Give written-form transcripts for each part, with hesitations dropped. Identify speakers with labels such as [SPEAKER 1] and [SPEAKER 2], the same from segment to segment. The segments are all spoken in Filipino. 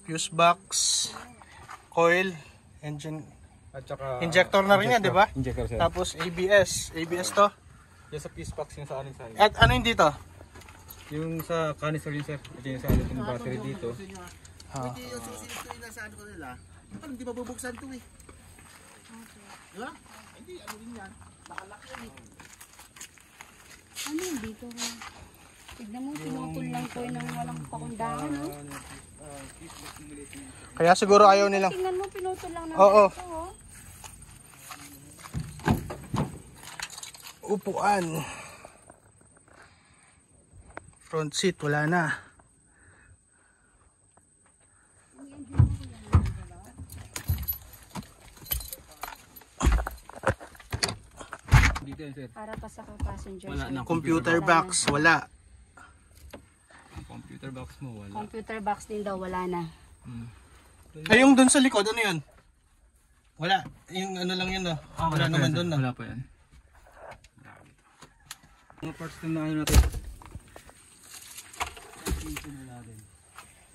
[SPEAKER 1] fuse box, coil, engine,
[SPEAKER 2] At saka
[SPEAKER 1] injector na rin yan, di ba?
[SPEAKER 2] Injector, sir.
[SPEAKER 1] Tapos ABS. ABS to.
[SPEAKER 2] Yung sa fuse box yung sa anin sa
[SPEAKER 1] At ano yung dito?
[SPEAKER 2] yung sa canister yun, sir. Ito yung sa anin yung battery dito.
[SPEAKER 1] Ah.
[SPEAKER 3] Yung susunod ko yung saan ko nila. Parang di mabubuksan to eh. Di ba? Hindi, ano rin yan. Nakalaki yan eh.
[SPEAKER 4] Ano yung dito? Tignan mo, pinutol lang ko ng walang pakundangan, no?
[SPEAKER 1] Kaya siguro ayaw nilang.
[SPEAKER 4] Tingnan mo, pinutol lang ng
[SPEAKER 1] Oo.
[SPEAKER 4] ganito, oh.
[SPEAKER 1] Upuan. Front seat, wala na.
[SPEAKER 2] Dito yun, sir.
[SPEAKER 4] Para pa sa passenger.
[SPEAKER 2] Wala na.
[SPEAKER 1] Computer box, wala.
[SPEAKER 2] Ang computer box mo, wala.
[SPEAKER 4] Computer box din daw, wala na.
[SPEAKER 1] Ay, yung dun sa likod, ano yun? Wala. Yung ano lang yun, no? Wala naman dun, no?
[SPEAKER 2] Wala pa yan. Mga parts na ano natin.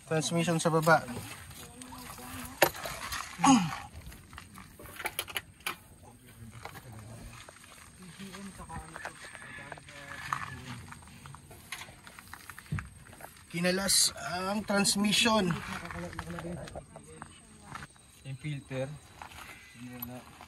[SPEAKER 1] Transmission sa baba. Kinalas ang transmission.
[SPEAKER 2] Yung filter. Wala.